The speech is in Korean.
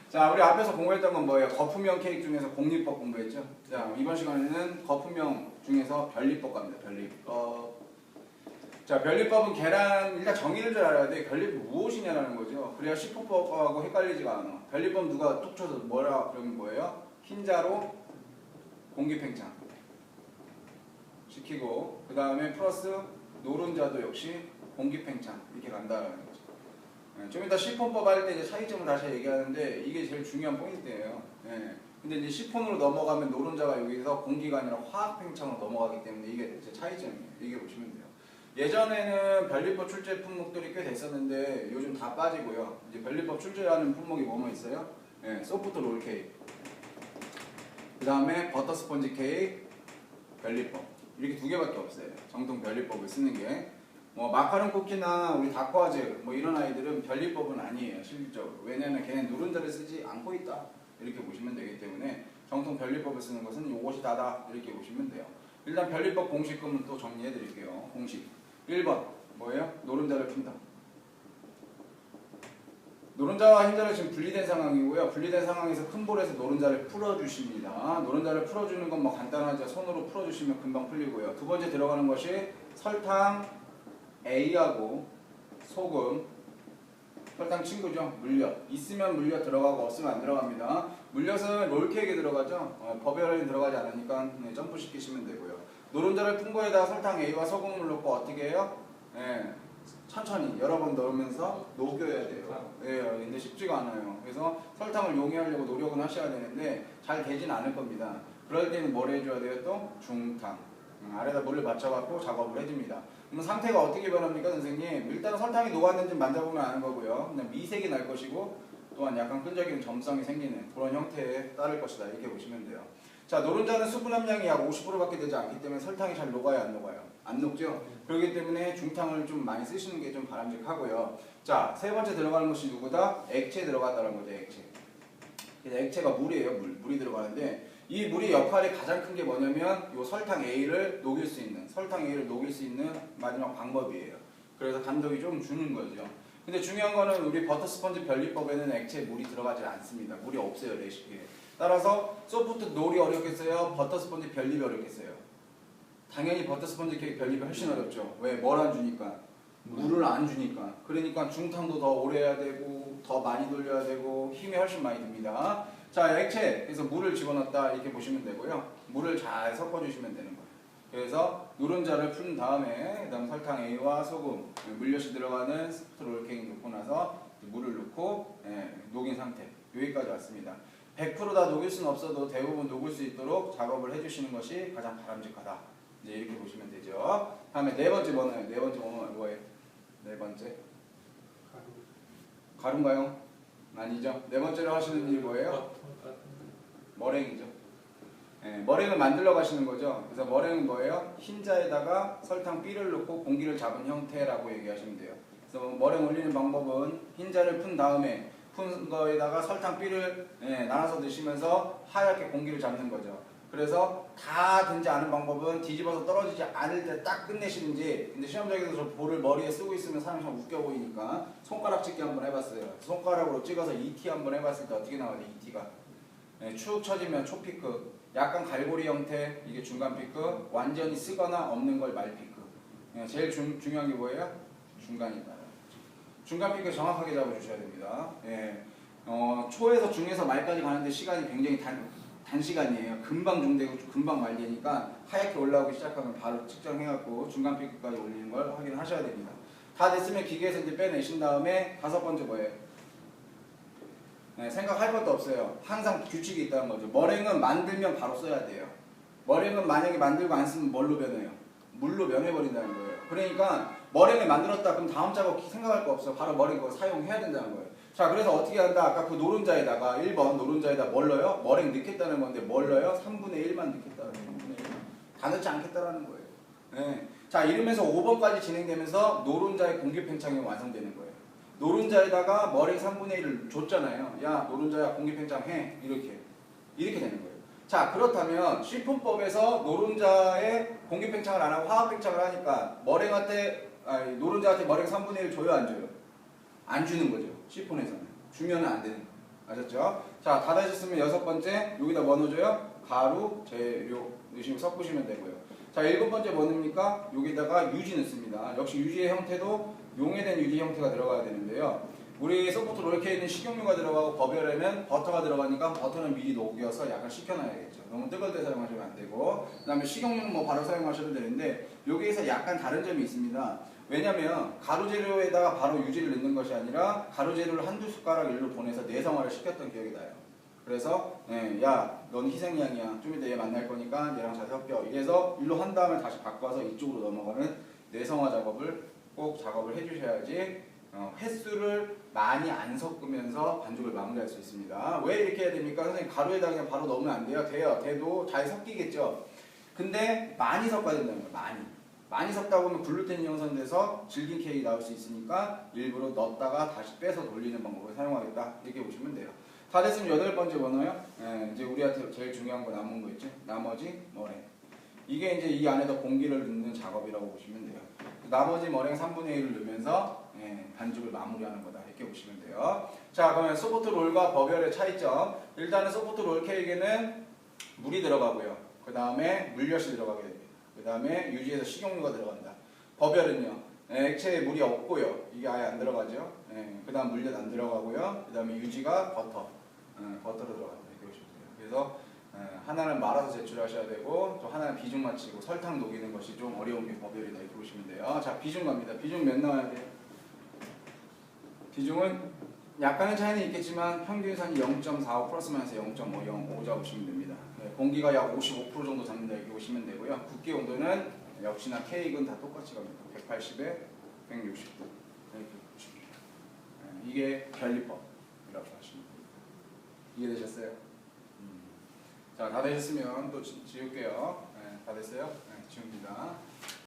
자, 우리 앞에서 공부했던 건 뭐예요? 거품형 케이크 중에서 공리법 공부했죠? 자, 이번 시간에는 거품형 중에서 변리법 갑니다. 변리법. 자, 변리법은 계란, 일단 정의를 잘 알아야 돼. 변리법 무엇이냐라는 거죠. 그래야 시포법하고 헷갈리지가 않아. 변리법 누가 툭 쳐서 뭐라 그러면 뭐예요? 흰자로 공기팽창 시키고, 그 다음에 플러스 노른자도 역시 공기팽창 이렇게 간다라는 거죠. 좀 이따 시폰법 할 때 이제 차이점을 다시 얘기하는데 이게 제일 중요한 포인트예요. 근데 이제 시폰으로 넘어가면 노른자가 여기서 공기가 아니라 화학 팽창으로 넘어가기 때문에 이게 이제 차이점이에요. 이게 보시면 돼요. 예전에는 변리법 출제 품목들이 꽤 됐었는데 요즘 다 빠지고요. 이제 변리법 출제하는 품목이 뭐뭐 있어요? 소프트 롤 케이크, 그 다음에 버터 스펀지 케이크, 변리법 이렇게 두 개밖에 없어요. 정통 변리법을 쓰는 게. 뭐 마카롱 쿠키나 우리 다크와즈 뭐 이런 아이들은 변리법은 아니에요. 실질적으로. 왜냐면 걔는 노른자를 쓰지 않고 있다. 이렇게 보시면 되기 때문에 정통 변리법을 쓰는 것은 요것이 다다. 이렇게 보시면 돼요. 일단 변리법 공식금은 또 정리해 드릴게요. 공식 1번 뭐예요? 노른자를 푼다. 노른자와 흰자를 지금 분리된 상황이고요. 분리된 상황에서 큰 볼에서 노른자를 풀어주십니다. 노른자를 풀어주는 건 뭐 간단하죠. 손으로 풀어주시면 금방 풀리고요. 두 번째 들어가는 것이 설탕 A하고 소금, 설탕 친구죠. 물엿. 있으면 물엿 들어가고 없으면 안 들어갑니다. 물엿은 롤케이크에 들어가죠. 버베어에는 들어가지 않으니까 점프 시키시면 되고요. 노른자를 푼 거에다가 설탕 A와 소금을 넣고 어떻게 해요? 천천히 여러 번 넣으면서 녹여야 돼요. 근데 쉽지가 않아요. 그래서 설탕을 용해하려고 노력은 하셔야 되는데 잘 되진 않을 겁니다. 그럴 때는 뭘 해줘야 돼요? 또 중탕. 아래다 물을 맞춰갖고 작업을 해줍니다. 그럼 상태가 어떻게 변합니까, 선생님? 일단 설탕이 녹았는지 만져보면 아는 거고요. 그냥 미색이 날 것이고 또한 약간 끈적이는 점성이 생기는 그런 형태에 따를 것이다. 이렇게 보시면 돼요. 자, 노른자는 수분 함량이 약 50%밖에 되지 않기 때문에 설탕이 잘 녹아요, 안 녹아요? 안 녹죠? 그렇기 때문에 중탕을 좀 많이 쓰시는 게 좀 바람직하고요. 자, 세 번째 들어가는 것이 누구다? 액체 들어간다는 거죠, 액체. 그래서 액체가 물이에요, 물이 들어가는데 이 물의 역할이 가장 큰 게 뭐냐면 이 설탕 A를 녹일 수 있는, 마지막 방법이에요. 그래서 간독이 좀 주는 거죠. 근데 중요한 거는 우리 버터 스펀지 변리법에는 액체 물이 들어가지 않습니다. 물이 없어요, 레시피에. 따라서 소프트 롤이 어렵겠어요? 버터 스펀지 변립이 어렵겠어요? 당연히 버터 스펀지 케이크 변립이 훨씬 어렵죠. 왜? 뭘 안 주니까? 물을 안 주니까. 그러니까 중탕도 더 오래 해야 되고 더 많이 돌려야 되고 힘이 훨씬 많이 듭니다. 자, 액체, 그래서 물을 집어넣었다 이렇게 보시면 되고요. 물을 잘 섞어주시면 되는 거예요. 그래서 노른자를 푼 다음에 그다음 설탕 A와 소금, 물엿이 들어가는 소프트 롤 케이크 넣고 나서 물을 넣고 녹인 상태. 여기까지 왔습니다. 100%다 녹일 수는 없어도 대부분 녹을 수 있도록 작업을 해주시는 것이 가장 바람직하다. 이제 이렇게 보시면 되죠. 다음에 네 번째 뭐나요? 네 번째 뭐예요? 네 번째 가루인가요? 아니죠. 네 번째로 하시는 일이 뭐예요? 머랭이죠. 머랭을 만들러 가시는 거죠. 그래서 머랭은 뭐예요? 흰자에다가 설탕 B를 넣고 공기를 잡은 형태라고 얘기하시면 돼요. 그래서 머랭 올리는 방법은 흰자를 푼 다음에 푼 거에다가 설탕 B를 나눠서 넣으시면서 하얗게 공기를 잡는 거죠. 그래서 다 된지 않은 방법은 뒤집어서 떨어지지 않을 때 딱 끝내시는지. 근데 시험장에서 저 볼을 머리에 쓰고 있으면 사람이 참 웃겨 보이니까 손가락 찍기 한번 해봤어요. 손가락으로 찍어서 ET 한번 해봤을 때 어떻게 나와요? ET가 축 처지면 초피크, 약간 갈고리 형태 이게 중간 피크, 완전히 쓰거나 없는 걸 말 피크. 제일 중요한 게 뭐예요? 중간이다. 중간 피크 정확하게 잡아주셔야 됩니다. 초에서 중에서 말까지 가는데 시간이 굉장히 단시간이에요. 금방 중되고 금방 말되니까 하얗게 올라오기 시작하면 바로 측정해갖고 중간 피크까지 올리는 걸 확인하셔야 됩니다. 다 됐으면 기계에서 이제 빼내신 다음에 다섯 번째 뭐예요? 생각할 것도 없어요. 항상 규칙이 있다는 거죠. 머랭은 만들면 바로 써야 돼요. 머랭은 만약에 만들고 안 쓰면 뭘로 변해요? 물로 변해버린다는 거예요. 그러니까 머랭을 만들었다 그럼 다음 작업 생각할 거 없어요. 바로 머랭 그거 사용해야 된다는 거예요. 자, 그래서 어떻게 한다? 아까 그 노른자에다가 1번 노른자에다 뭘 넣어요? 머랭 넣겠다는 건데 뭘 넣어요? 3분의 1만 넣겠다는 거예요. 3분의 1만. 다 넣지 않겠다라는 거예요. 자, 이러면서 5번까지 진행되면서 노른자의 공기 팽창이 완성되는 거예요. 노른자에다가 머랭 3분의 1을 줬잖아요. 야, 노른자야 공기 팽창해. 이렇게 되는 거예요. 자, 그렇다면 시폰법에서 노른자의 공기 팽창을 안 하고 화학 팽창을 하니까 노른자한테 머랭 3분의 1 줘요, 안 줘요? 안 주는 거죠. 시폰에서는. 주면은 안 되는 거. 아셨죠? 자, 다 되셨으면 여섯 번째 여기다 뭐 넣어줘요? 가루, 재료 넣으시고 섞으시면 되고요. 자, 일곱 번째 뭐 넣습니까? 여기다가 유지 넣습니다. 역시 유지의 형태도 용해된 유지 형태가 들어가야 되는데요. 우리 소프트 롤케이크는 식용유가 들어가고 버별에는 버터가 들어가니까 버터는 미리 녹여서 약간 식혀놔야겠죠. 너무 뜨거울 때 사용하시면 안 되고, 그 다음에 식용유는 뭐 바로 사용하셔도 되는데 여기에서 약간 다른 점이 있습니다. 왜냐면 가루 재료에다가 바로 유지를 넣는 것이 아니라 가루 재료를 한두 숟가락 일로 보내서 내성화를 시켰던 기억이 나요. 그래서 야, 넌 희생양이야. 좀 이따 얘 만날 거니까 얘랑 잘 섞여. 이래서 일로 한 다음에 다시 바꿔서 이쪽으로 넘어가는 내성화 작업을 꼭 작업을 해주셔야지 횟수를 많이 안 섞으면서 반죽을 마무리할 수 있습니다. 왜 이렇게 해야 됩니까? 선생님 가루에다 그냥 바로 넣으면 안 돼요? 돼요. 돼도 잘 섞이겠죠. 근데 많이 섞어야 된다는 거예요. 많이 섞다 보면 글루텐이 형성돼서 질긴 케이크 나올 수 있으니까 일부러 넣었다가 다시 빼서 돌리는 방법을 사용하겠다. 이렇게 보시면 돼요. 다 됐으면 여덟 번째 번호요. 이제 우리한테 제일 중요한 거 남은 거 있죠. 나머지 머랭. 이게 이제 이 안에다 공기를 넣는 작업이라고 보시면 돼요. 나머지 머랭 3분의 1을 넣으면서 반죽을 마무리하는 거다. 이렇게 보시면 돼요. 자, 그러면 소프트 롤과 버별의 차이점. 일단은 소프트 롤 케이크는 물이 들어가고요. 그 다음에 물엿이 들어가게 됩니다. 그 다음에 유지에서 식용유가 들어간다. 버별은요, 액체에 물이 없고요. 이게 아예 안 들어가죠. 그 다음 물엿 안 들어가고요. 그 다음에 유지가 버터. 버터로 들어간다. 이렇게 보시면 돼요. 그래서 하나는 말아서 제출하셔야 되고 또 하나는 비중 맞추고 설탕 녹이는 것이 좀 어려운 게 버별이다. 이렇게 보시면 돼요. 자, 비중 갑니다. 비중 몇 나와야 돼요? 비중은 약간의 차이는 있겠지만 평균선이 0.45 플러스 마이너스 0.505 잡으시면 됩니다. 공기가 약 55% 정도 잡는다. 이렇게 보시면 되고요. 굽기 온도는 역시나 케이크는 다 똑같이 갑니다. 180에 160도. 이렇게 보시면 돼요. 이게 변리법이라고 하시면 됩니다. 이해되셨어요? 자, 다 되셨으면 또 지울게요. 다 됐어요? 지웁니다.